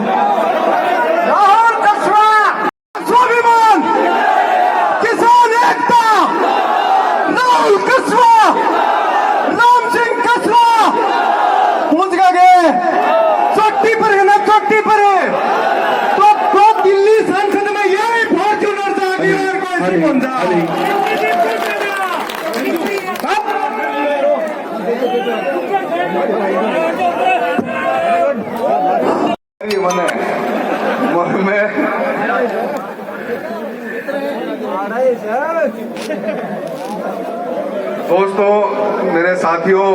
लाहौर कस्बा स्वाभिमान, किसान एकता, राहुल कस्बा, राम सिंह कस्बा पहुंच गए। चोटी पर है ना, चोटी पर है तो दिल्ली संसद में यही फॉर्चूनर जागी और कोई बन जाए। दोस्तों, मेरे साथियों,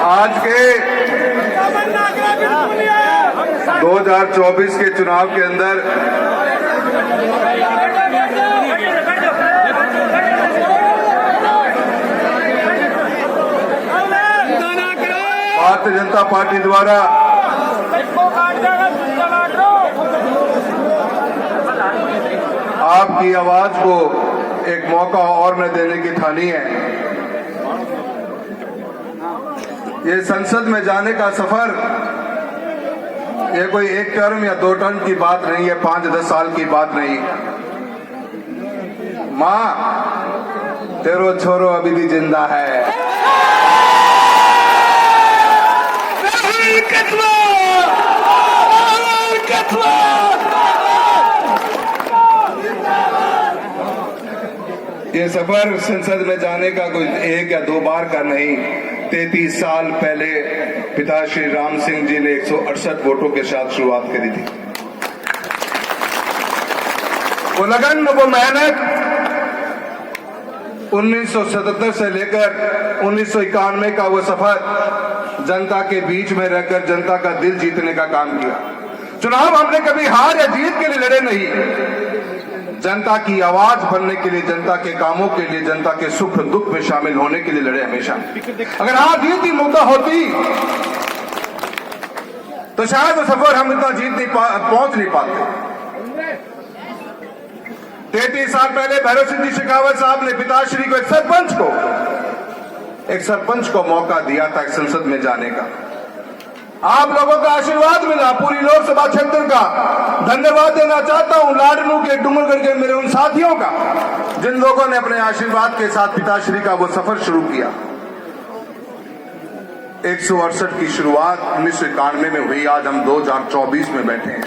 आज के 2024 के चुनाव के अंदर भारतीय जनता पार्टी द्वारा आपकी आवाज को एक मौका और न देने की ठानी है। ये संसद में जाने का सफर ये कोई एक टर्म या दो टर्म की बात नहीं है, 5-10 साल की बात नहीं। माँ, तेरो छोरो अभी भी जिंदा है। ये सफर संसद में जाने का कोई एक या दो बार का नहीं। 33 साल पहले पिता श्री राम सिंह जी ने 168 वोटों के साथ शुरुआत करी थी। वो लगन, वो मेहनत 1977 से लेकर 1991 का वो सफर जनता के बीच में रहकर जनता का दिल जीतने का काम किया। चुनाव हमने कभी हार या जीत के लिए लड़े नहीं, जनता की आवाज बनने के लिए, जनता के कामों के लिए, जनता के सुख दुख में शामिल होने के लिए लड़े हमेशा। अगर हार जीत ही मुद्दा होती तो शायद वो सफर हम इतना पहुंच नहीं पाते। 33 साल पहले भैरव सिंह जी शेखावत साहब ने पिताश्री को, एक सरपंच को मौका दिया था संसद में जाने का। आप लोगों का आशीर्वाद मिला, पूरी लोकसभा क्षेत्र का धन्यवाद देना चाहता हूं लाडनू के, डूंगरगढ़ के मेरे उन साथियों का जिन लोगों ने अपने आशीर्वाद के साथ पिताश्री का वो सफर शुरू किया। 168 की शुरुआत 1991 में हुई, आज हम 2024 में बैठे हैं।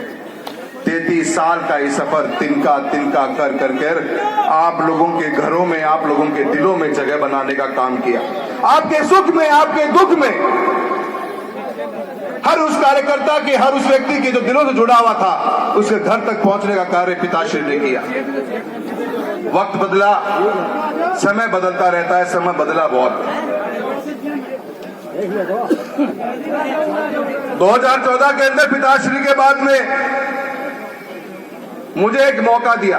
33 साल का ये सफर तिनका तिनका कर आप लोगों के घरों में, आप लोगों के दिलों में जगह बनाने का काम किया। आपके सुख में, आपके दुख में, हर उस कार्यकर्ता के, हर उस व्यक्ति के जो दिलों से जुड़ा हुआ था, उसके घर तक पहुंचने का कार्य पिताश्री ने किया। वक्त बदला, समय बदलता रहता है, समय बदला बहुत। 2014 के अंदर पिताश्री के बाद में मुझे एक मौका दिया।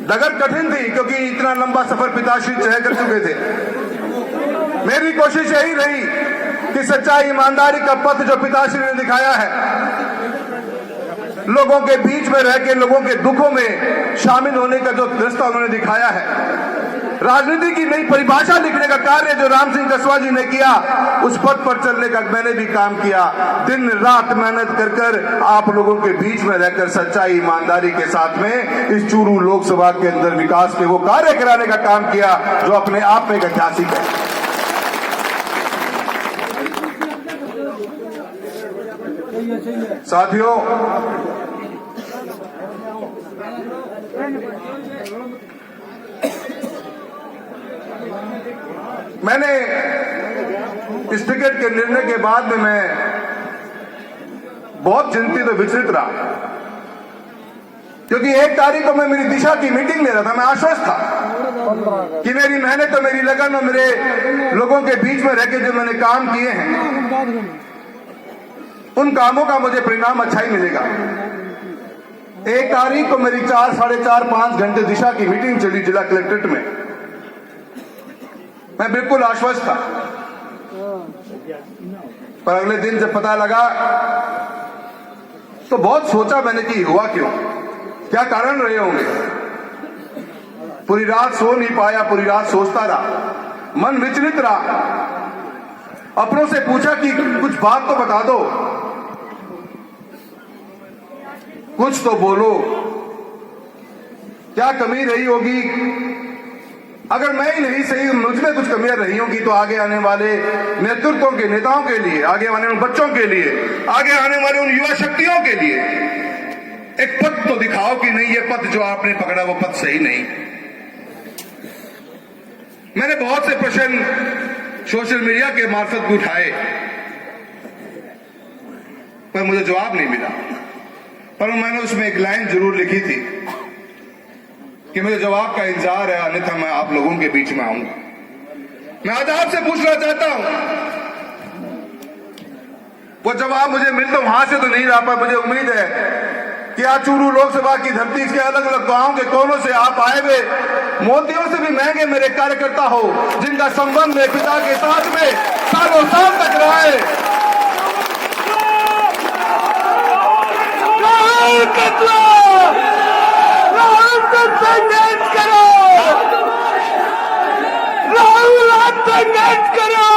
डगर कठिन थी क्योंकि इतना लंबा सफर पिताश्री तय कर चुके थे। मेरी कोशिश यही रही कि सच्चाई, ईमानदारी का पथ जो पिताश्री ने दिखाया है, लोगों के बीच में रह के लोगों के दुखों में शामिल होने का जो रास्ता उन्होंने दिखाया है, राजनीति की नई परिभाषा लिखने का कार्य जो राम सिंह कस्बा जी ने किया, उस पथ पर चलने का मैंने भी काम किया। दिन रात मेहनत कर आप लोगों के बीच में रहकर सच्चाई, ईमानदारी के साथ में इस चूरू लोकसभा के अंदर विकास के वो कार्य कराने का काम किया जो अपने आप में एक ऐतिहासिक है। साथियों, मैंने इस टिकट के निर्णय के बाद में मैं बहुत चिंतित और विचलित रहा, क्योंकि 1 तारीख को मैं मेरी दिशा की मीटिंग ले रहा था। मैं आश्वस्त था कि मेरी मेहनत और मेरी लगन और मेरे लोगों के बीच में रहकर जो मैंने काम किए हैं, उन कामों का मुझे परिणाम अच्छा ही मिलेगा। 1 तारीख को मेरी 4, साढ़े 4, 5 घंटे दिशा की मीटिंग चली जिला कलेक्ट्रेट में। मैं बिल्कुल आश्वस्त था, पर अगले दिन जब पता लगा तो बहुत सोचा मैंने कि हुआ क्यों, क्या कारण रहे होंगे। पूरी रात सो नहीं पाया, पूरी रात सोचता रहा, मन विचलित रहा। अपनों से पूछा कि कुछ बात तो बता दो, कुछ तो बोलो, क्या कमी रही होगी? अगर मैं ही नहीं सही, मुझ में कुछ कमियां रही होंगी तो आगे आने वाले नेतृत्वों के, नेताओं के लिए, आगे आने वाले बच्चों के लिए, आगे आने वाले उन युवा शक्तियों के लिए एक पथ तो दिखाओ कि नहीं, ये पथ जो आपने पकड़ा वो पथ सही नहीं। मैंने बहुत से प्रश्न सोशल मीडिया के मार्फत भी उठाए, पर मुझे जवाब नहीं मिला। पर मैंने उसमें एक लाइन जरूर लिखी थी कि मुझे जवाब का इंतजार है, अन्यथा मैं आप लोगों के बीच में आऊंगा। मैं आज आपसे पूछना चाहता हूं, वो जवाब मुझे मिल तो वहां से तो नहीं रहा, पर मुझे उम्मीद है कि आज चूरू लोकसभा की धरती के अलग अलग गांवों के कोनों से आप आए हुए मोतियों से भी महंगे मेरे कार्यकर्ता हो, जिनका संबंध मेरे पिता के साथ में सालों साल तक रहा है। राहुल कत्ला, राहुल को संघर्ष करो, राहुल आप संघर्ष करो।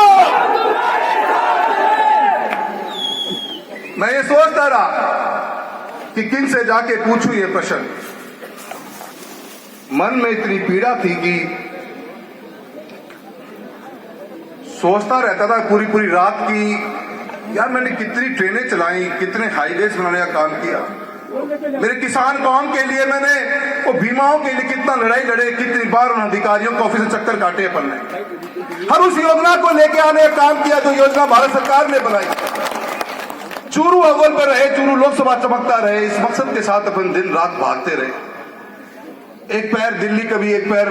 मैं ये सोचता रहा कि किन से जाके पूछूं ये प्रश्न। मन में इतनी पीड़ा थी कि सोचता रहता था पूरी पूरी रात की, यार मैंने कितनी ट्रेनें चलाई, कितने हाईवेज बनाने का काम किया, मेरे किसान कौम के लिए मैंने वो बीमाओं के लिए कितना लड़ाई लड़े, कितनी बार उन अधिकारियों को ऑफिस से चक्कर काटे अपन ने, हर उस योजना को लेके आने का काम किया जो योजना भारत सरकार ने बनाई। चूरू अव्वल पर रहे, चूरू लोकसभा चमकता रहे, इस मकसद के साथ अपन दिन रात भागते रहे। एक पैर दिल्ली, कभी एक पैर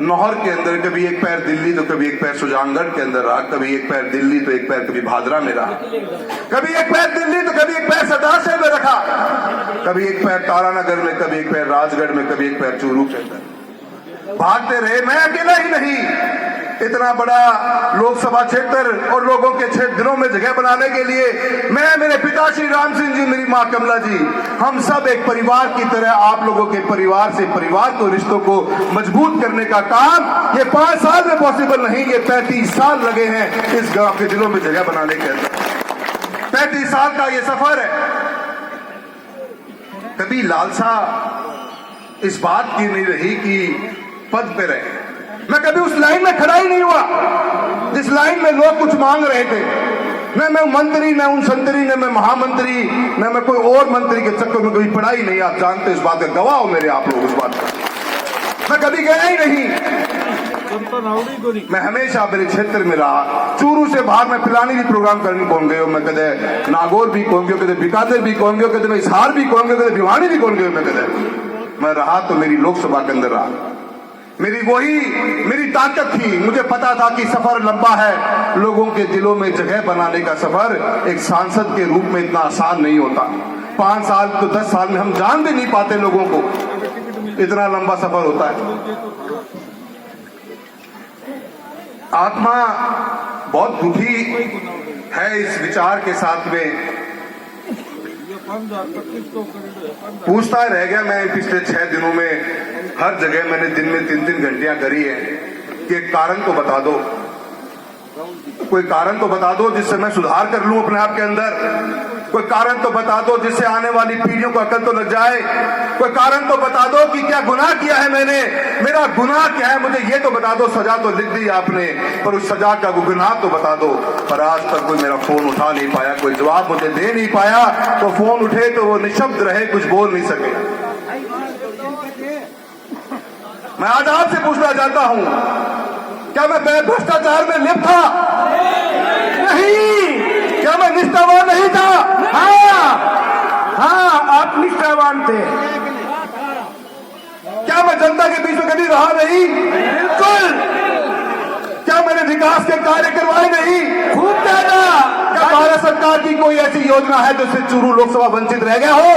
नौहर के अंदर, कभी एक पैर दिल्ली तो कभी एक पैर सुजानगढ़ के अंदर रहा, कभी एक पैर दिल्ली तो एक पैर कभी भादरा में रहा, कभी एक पैर दिल्ली तो कभी एक पैर सताशे में रखा, कभी एक पैर तारानगर में, कभी एक पैर राजगढ़ में, कभी एक पैर चूरू के अंदर भागते रहे। मैं अकेला ही नहीं, इतना बड़ा लोकसभा क्षेत्र और लोगों के दिलों में जगह बनाने के लिए मैं, मेरे पिता श्री राम सिंह जी, मेरी मां कमला जी, हम सब एक परिवार की तरह आप लोगों के परिवार से परिवार को, रिश्तों को मजबूत करने का काम ये 5 साल में पॉसिबल नहीं, ये 35 साल लगे हैं इस गांव के दिलों में जगह बनाने के अंदर। 35 साल का ये सफर है। कभी लालसा इस बात की नहीं रही कि पद पे रहे। मैं कभी उस लाइन में खड़ा ही नहीं हुआ जिस लाइन में लोग कुछ मांग रहे थे। न मैं मंत्री, न उन संतरी, न मैं महामंत्री, न मैं कोई और मंत्री के चक्कर में कभी पड़ा ही नहीं। आप जानते इस बात का गवाह हो मेरे आप लोग, इस बात का मैं कभी गया ही नहीं। मैं हमेशा मेरे क्षेत्र में रहा। चूरू से बाहर मैं पिलानी भी प्रोग्राम करने कौन गए हो, मैं कदे नागौर भी कौन गयो, कदे बीकानेर भी कौन गयो, कदे मैं हिसार भी कौन गयो, कदे भिवानी भी कौन गयो। मैं रहा तो मेरी लोकसभा के अंदर रहा, मेरी वही मेरी ताकत थी। मुझे पता था कि सफर लंबा है, लोगों के दिलों में जगह बनाने का सफर एक सांसद के रूप में इतना आसान नहीं होता। 5 साल तो 10 साल में हम जान भी नहीं पाते लोगों को, इतना लंबा सफर होता है। आत्मा बहुत दुखी है इस विचार के साथ में, पूछता रह गया मैं पिछले 6 दिनों में। हर जगह मैंने दिन में 3-3 घंटियां करी है कि एक कारण तो बता दो, कोई कारण तो बता दो जिससे मैं सुधार कर लूं अपने आप के अंदर। कोई कारण तो बता दो जिससे आने वाली पीढ़ियों को अकल तो लग जाए। कोई कारण तो बता दो कि क्या गुनाह किया है मैंने, मेरा गुनाह क्या है, मुझे ये तो बता दो। सजा तो लिख दी आपने, पर उस सजा का वो गुनाह तो बता दो। पर आज तक कोई मेरा फोन उठा नहीं पाया, कोई जवाब मुझे दे नहीं पाया। तो फोन उठे तो वो निशब्द रहे, कुछ बोल नहीं सके। मैं आज आपसे पूछना चाहता हूं, क्या मैं भ्रष्टाचार में लिप्त था? नहीं। क्या मैं निष्ठावान नहीं था? हाँ, आप निष्ठावान थे। क्या मैं जनता के बीच में कभी रहा नहीं? बिल्कुल। क्या मैंने विकास के कार्य करवाए नहीं? खूब ज्यादा। क्या भारत सरकार की कोई ऐसी योजना है जिससे चूरू लोकसभा वंचित रह गया हो?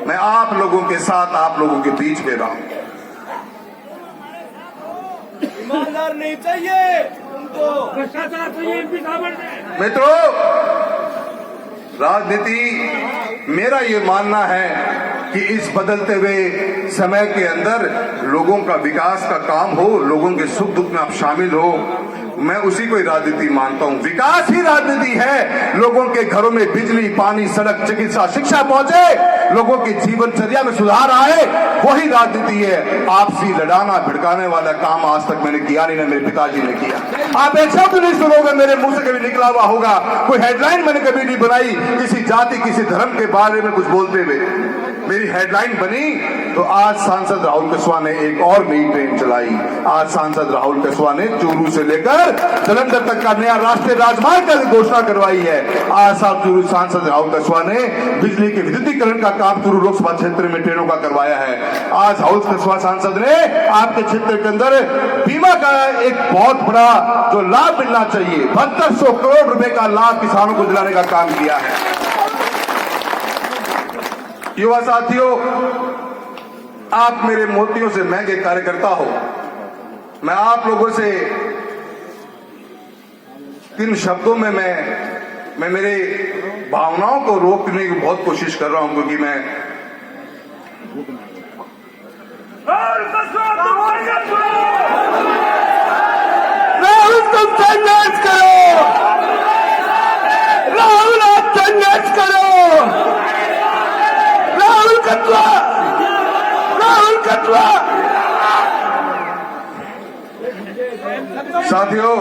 मैं आप लोगों के साथ, आप लोगों के बीच में रहा। ईमानदार नहीं चाहिए उनको, भ्रष्टाचार चाहिए एमपी साहब। मित्रों, राजनीति, मेरा ये मानना है कि इस बदलते हुए समय के अंदर लोगों का विकास का काम हो, लोगों के सुख दुख में आप शामिल हो, मैं उसी को ही राजनीति मानता हूं। विकास ही राजनीति है। लोगों के घरों में बिजली, पानी, सड़क, चिकित्सा, शिक्षा पहुंचे, लोगों की जीवनचर्या में सुधार आए, वही राजनीति है। आपसी लड़ाना भिड़काने वाला काम आज तक मैंने किया नहीं, ना मेरे पिताजी ने किया। आप एक शब्द नहीं सुनोगे मेरे मुंह से कभी निकला हुआ होगा, कोई हेडलाइन मैंने कभी नहीं बनाई किसी जाति, किसी धर्म के बारे में कुछ बोलते हुए। मेरी हेडलाइन बनी तो आज सांसद राहुल कस्वा ने एक और नई ट्रेन चलाई। आज सांसद राहुल कस्वा ने चूरू से लेकर जलंधर तक का नया राष्ट्रीय राजमार्ग की घोषणा करवाई है। आज साहब चूरू सांसद राहुल कस्वा ने बिजली के विद्युतीकरण का काम चूरू लोकसभा क्षेत्र में ट्रेनों का करवाया है। आज राहुल कस्वा सांसद ने आपके क्षेत्र के अंदर बीमा का एक बहुत बड़ा जो लाभ मिलना चाहिए, 7200 करोड़ रुपए का लाभ किसानों को दिलाने का काम किया है। युवा साथियों, आप मेरे मोतियों से महंगे कार्यकर्ता हो। मैं आप लोगों से किन शब्दों में मैं मेरे भावनाओं को रोकने की बहुत कोशिश कर रहा हूं, क्योंकि मैं राहुल तुम संघर्ष करो, राहुल आप संघर्ष करो, राहुल कटवा, राहुल कटवा। साथियों,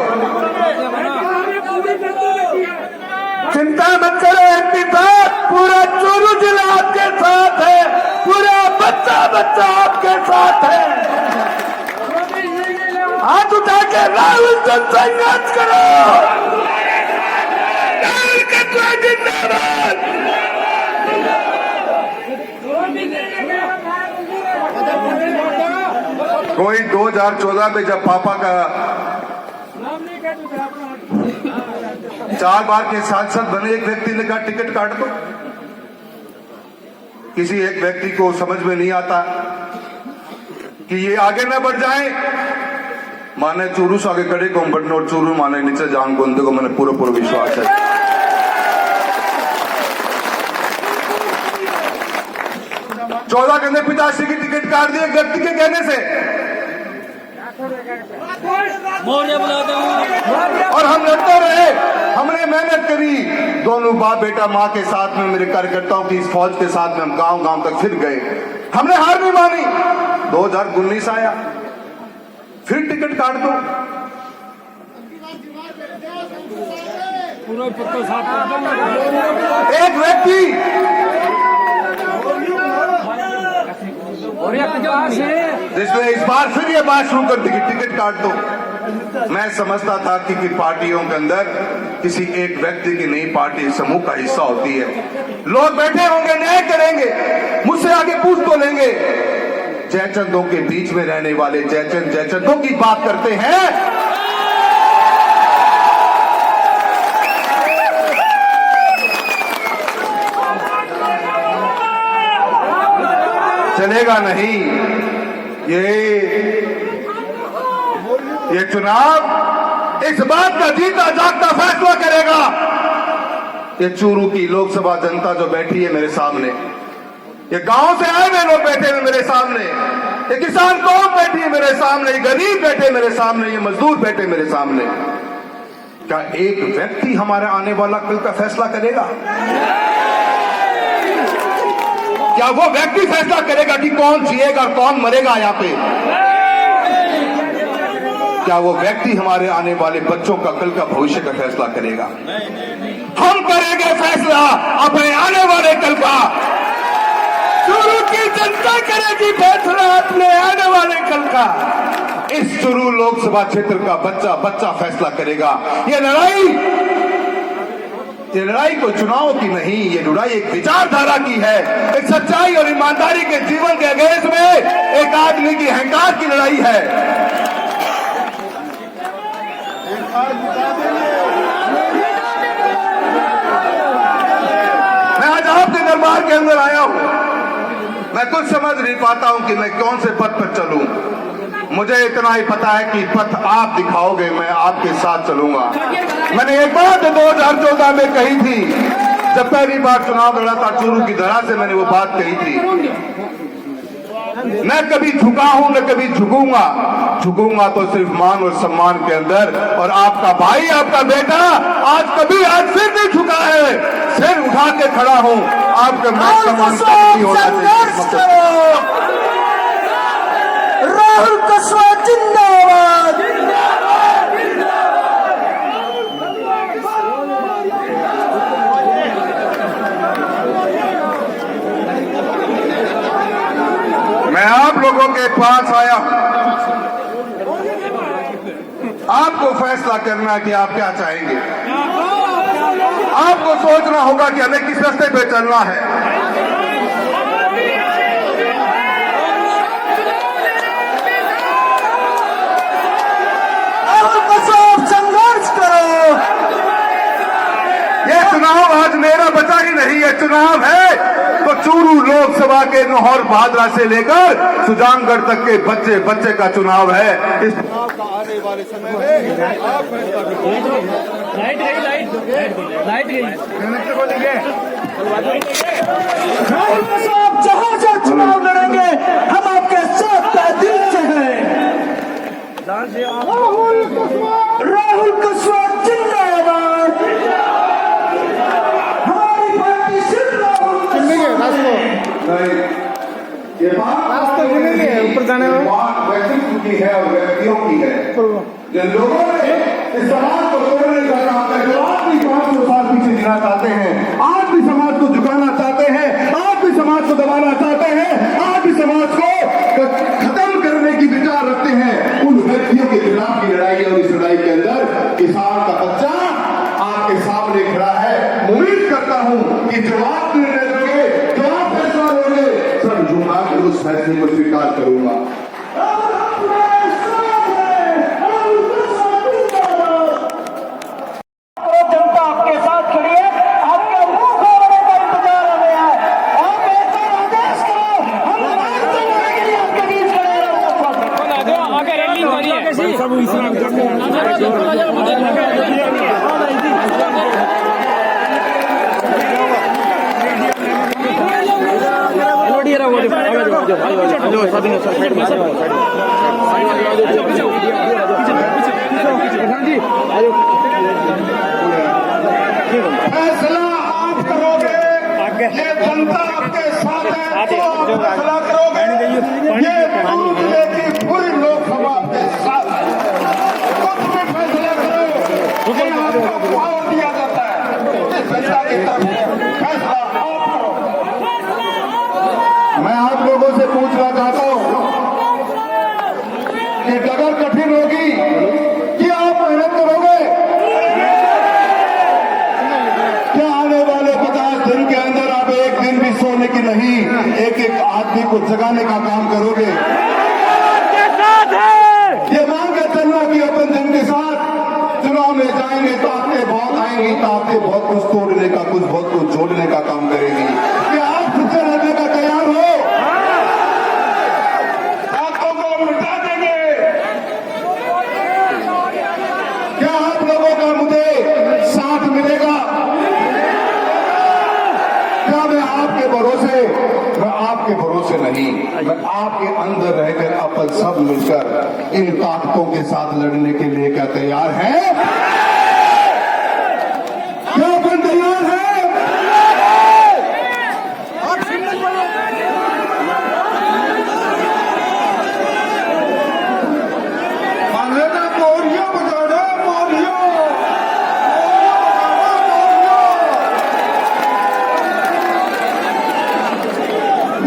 चिंता मत करो एमपी साहब, पूरा चूरू जिला आपके साथ है, पूरा बच्चा बच्चा आपके साथ है। हाथ उठा के राहुल तुम संघर्ष करो, राहुल कटवा जिंदाबाद। कोई 2014 में जब पापा का 4 बार के सांसद बने, एक व्यक्ति ने कहा टिकट काट दो। किसी एक व्यक्ति को समझ में नहीं आता कि ये आगे न बढ़ जाए। माने चूरू से आगे कड़े को बढ़ने और चूरू माने नीचे जान गोंदे को मैंने पूरा विश्वास है। चौदह के अंदर पिताश्री की टिकट काट दी एक व्यक्ति के कहने से, और हम लड़ते रहे, हमने मेहनत करी। दोनों बाप बेटा माँ के साथ में, मेरे कार्यकर्ताओं की इस फौज के साथ में हम गांव गांव तक फिर गए। हमने हार नहीं मानी। 2019 आया, फिर टिकट काट दो। एक व्यक्ति जिसने इस बार फिर ये बात शुरू कर दी कि टिकट काट दो। मैं समझता था कि पार्टियों के अंदर किसी एक व्यक्ति की नहीं, पार्टी समूह का हिस्सा होती है। लोग बैठे होंगे, न्याय करेंगे, मुझसे आगे पूछ तो लेंगे। जयचंदों के बीच में रहने वाले जयचंदों की बात करते हैं। चलेगा नहीं। ये चुनाव इस बात का जीता जागता फैसला करेगा। ये चूरू की लोकसभा जनता जो बैठी है मेरे सामने, ये गांव से आए हुए लोग बैठे हुए मेरे सामने, ये किसान कौम बैठी है मेरे सामने, ये गरीब बैठे मेरे सामने, ये मजदूर बैठे मेरे सामने। क्या एक व्यक्ति हमारे आने वाला कल का फैसला करेगा? क्या वो व्यक्ति फैसला करेगा कि कौन जिएगा और कौन मरेगा यहाँ पे? क्या वो व्यक्ति हमारे आने वाले बच्चों का कल का भविष्य का फैसला करेगा? हम करेंगे फैसला अपने आने वाले कल का। चूरू की जनता करेगी फैसला अपने आने वाले कल का। इस चूरू लोकसभा क्षेत्र का बच्चा बच्चा फैसला करेगा। ये लड़ाई कोई चुनाव की नहीं, ये लड़ाई एक विचारधारा की है, एक सच्चाई और ईमानदारी के जीवन के अगेंस्ट में एक आदमी की अहंकार की लड़ाई है। मैं आज आपके दरबार के अंदर आया हूं। मैं कुछ समझ नहीं पाता हूं कि मैं कौन से पथ पर चलूं। मुझे इतना ही पता है कि पथ आप दिखाओगे, मैं आपके साथ चलूंगा। मैंने एक बात 2014 में कही थी, जब पहली बार चुनाव लड़ा था चूरू की धरा से, मैंने वो बात कही थी। न कभी झुका हूं न कभी झुकूंगा। झुकूंगा तो सिर्फ मान और सम्मान के अंदर। और आपका भाई, आपका बेटा आज सिर नहीं झुका है, सिर उठा के खड़ा हूं। आपके मान सम्मान नहीं होना चाहिए। राहुल कस्वा जिंदाबाद। मैं आप लोगों के पास आया, आपको फैसला करना है कि आप क्या चाहेंगे। आपको सोचना होगा कि हमें किस रास्ते पे चलना है। संघर्ष करो। ये चुनाव आज मेरा बचा ही नहीं, ये चुनाव है तो चूरू लोकसभा के नौहर भादरा से लेकर सुजानगढ़ तक के बच्चे बच्चे का चुनाव है। इस चुनाव का आने वाले समय में आप फैसला करो। लाइट गई। साहब जहां से चुनाव लड़ेंगे हम आपके साथ दिल से हैं। राहुल कस्वा जिंदाबाद। हमारी पार्टी सिर्फ ये बात ऊपर जाने में व्यक्तित्व की है और व्यक्तियों की है। जिन लोगों ने इस समाज को तोड़ने का काम है, जो आज भी 500 साल पीछे जीना चाहते हैं, आज भी समाज को झुकाना चाहते हैं, आज भी समाज को दबाना चाहते हैं, आज भी समाज को खत्म करने की विचार रखते हैं, उन व्यक्तियों के खिलाफ की लड़ाई है। और इस लड़ाई के अंदर किसान का बच्चा आपके सामने खड़ा है। उम्मीद करता हूं कि जवाब निर्णय दोगे, जवाब फैसला लोगे, सब जुमा के उस फैसले को स्वीकार करूंगा। जनता आपके साथ खड़ी है। आपका मुंह खोलने का इंतजार हमें है। आप एक बार आदेश करो, हम लड़ाई लड़ने के लिए आपके बीच खड़े रहेंगे। आगे रैली हो रही है। फैसला आप करोगे, ये जनता आपके साथ है तो आप फैसला करोगे। ये दूध की पूरी लोकसभा आपके साथ है। कुछ भी फैसला करो, ये आपको पावर दिया जाता है। इस जनता की तरफ फैसला आप करो। मैं आप लोगों से पूछना चाहता हूं कि डगर कठिन होगी कि आप मेहनत करोगे। क्या आने वाले 50 दिन के अंदर आप एक दिन भी सोने की नहीं, एक एक आदमी को जगाने का काम करोगे। ये मांग के चलना कि अपन जिनके साथ चुनाव में जाएंगे तो आपके बहुत आएंगी, तो आपके बहुत कुछ तोड़ने का, कुछ बहुत कुछ जोड़ने का काम करेगी। क्या आप खुद रहने का तैयार हो? आपको को मिटा देंगे। क्या आप लोगों का मुझे साथ मिलेगा? क्या मैं आपके भरोसे नहीं, मैं आपके अंदर रहकर अपन सब मिलकर इन ताकतों के साथ लड़ने के लिए क्या तैयार हैं? क्या अपन तैयार हैं? अंग्रेजा मोरिया बजाना, मोरिया।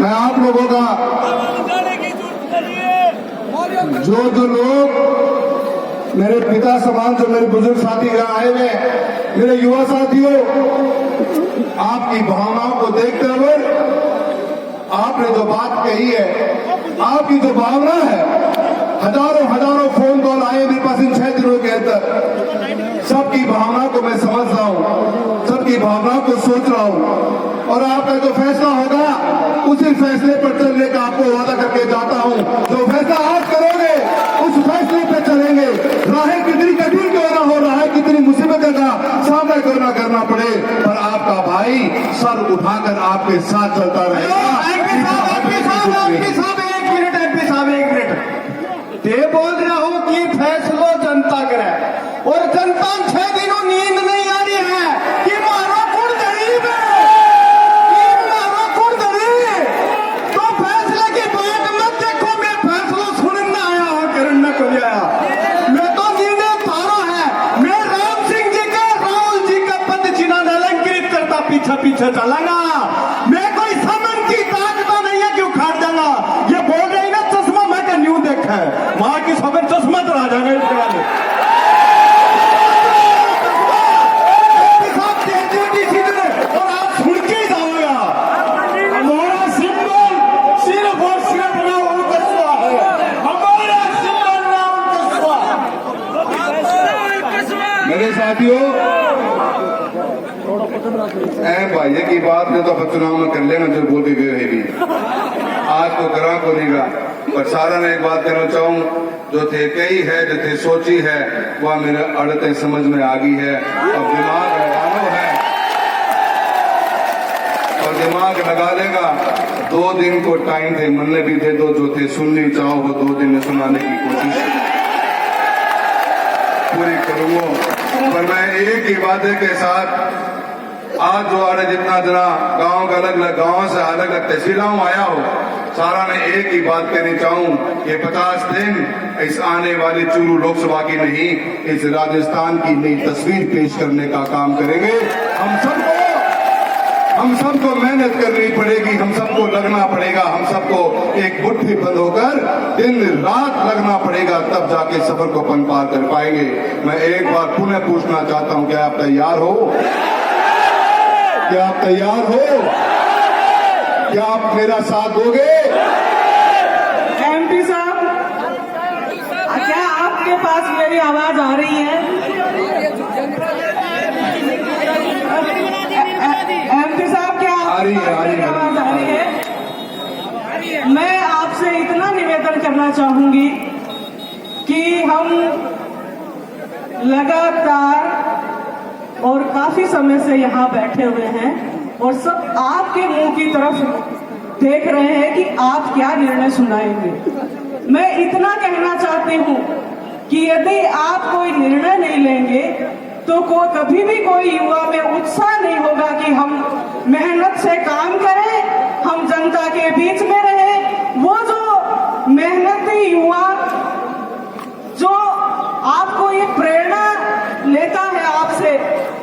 मैं आप लोगों का जो लोग मेरे पिता समान, जो मेरे बुजुर्ग साथी यहाँ आए हुए, मेरे युवा साथियों, आपकी भावनाओं को देखते हुए आपने जो बात कही है, आपकी जो भावना है, हजारों फोन कॉल आए मेरे पास इन 6 दिनों के अंदर। सबकी भावना को मैं समझ रहा हूँ, सबकी भावनाओं को सोच रहा हूँ। और आपका जो फैसला होगा उसी फैसले पर चलने का आपको वादा करके जाता हूँ। जो फैसला आप करोगे उस फैसले पर चलेंगे। राहें कितनी कठिन क्यों ना हो, रहा है कितनी मुसीबतों का सामना करना पड़े, पर आपका भाई सर उठाकर आपके साथ चलता रहेगा। साहब एक मिनट ते बोल रहा हूं कि फैसलो जनता करे और जनता 6 दिनों नींद नहीं आ रही है कि मारो कुड़ गरीब कि मारो कुड़ गरीब तो फैसले की बात मत देखो मैं फैसला सुनना आया हूं करना को आया मैं तो निर्णय तारो है मैं राम सिंह जी का राहुल जी का पद चिन्ह अलंकृत करता पीछे पीछे चलांगा मैं कोई समन की ताकत नहीं है कि उखाड़ देगा ये बोल रही ना चश्मा मैं का न्यू देखा है वहां की खबर चश्मा तो आ जाएगा इसके वाले और आप सुन के ही जाओगा हमारा सिंबल सिर्फ और सिर्फ राहुल कस्बा है हमारा सिंबल राहुल कस्बा मेरे साथियों भाई की बात ने तो चुनाव में कर लेना जो बोल के गए है भी आज तो करा को नहीं पर सारा मैं एक बात कहना चाहूँ जो थे कई है जो थे सोची है वह मेरे अड़ते समझ में आ गई है और दिमाग लगानो है और दिमाग लगा लेगा 2 दिन को टाइम थे मनने भी थे जो थे सुननी चाहो वो 2 दिन में सुनाने की कोशिश पूरी करूंगा पर मैं एक ही वादे के साथ आज जो आड़े जितना जना गांव का अलग अलग गांव से अलग अलग तहसीलों में आया हो सारा मैं एक ही बात कहनी चाहूं कि 50 दिन इस आने वाली चूरू लोकसभा की नहीं इस राजस्थान की नई तस्वीर पेश करने का काम करेंगे हम सबको मेहनत करनी पड़ेगी हम सबको लगना पड़ेगा हम सबको एक मुट्ठी बंद होकर दिन रात लगना पड़ेगा तब जाके सफर को पन पार कर पाएंगे मैं एक बार पुनः पूछना चाहता हूं क्या आप तैयार हो क्या आप तैयार हो क्या आप मेरा साथ दोगे एमपी साहब क्या आपके पास मेरी आवाज आ रही है एमपी साहब क्या आ रही है मेरी आवाज आ रही है मैं आपसे इतना निवेदन करना चाहूंगी कि हम लगातार और काफी समय से यहाँ बैठे हुए हैं और सब आपके मुंह की तरफ देख रहे हैं कि आप क्या निर्णय सुनाएंगे मैं इतना कहना चाहती हूँ कि यदि आप कोई निर्णय नहीं लेंगे तो कभी भी कोई युवा में उत्साह नहीं होगा कि हम मेहनत से काम करें हम जनता के बीच में रहें वो जो मेहनती युवा जो आपको ये प्रेरणा लेता है आपसे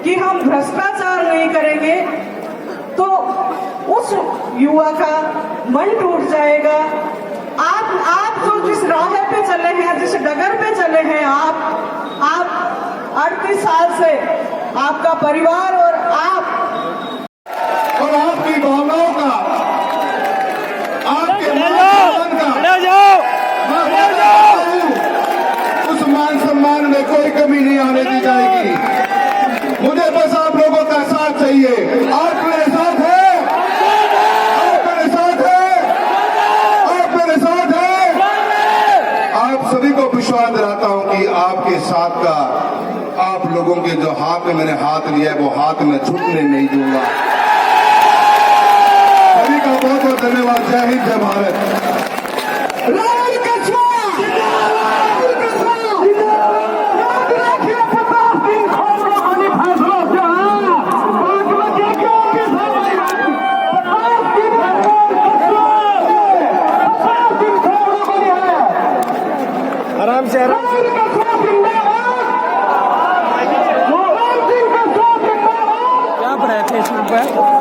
कि हम भ्रष्टाचार नहीं करेंगे तो उस युवा का मन टूट जाएगा आप जो जिस राह पे चले हैं जिस डगर पे चले हैं आप 38 साल से आपका परिवार और आपकी भावनाओं का आपके उस मान सम्मान में कोई कमी नहीं आने दी जाएगी मुझे बस आप लोगों का साथ चाहिए आप मेरे साथ हैं आप मेरे साथ हैं आप मेरे साथ हैं आप सभी को विश्वास दिलाता हूं कि आपके साथ का आप लोगों के जो हाथ में मैंने हाथ लिया है वो हाथ में छूटने नहीं दूंगा सभी का बहुत बहुत धन्यवाद जय हिंद जय भारत आराम से क्या पर है फेसबुक पे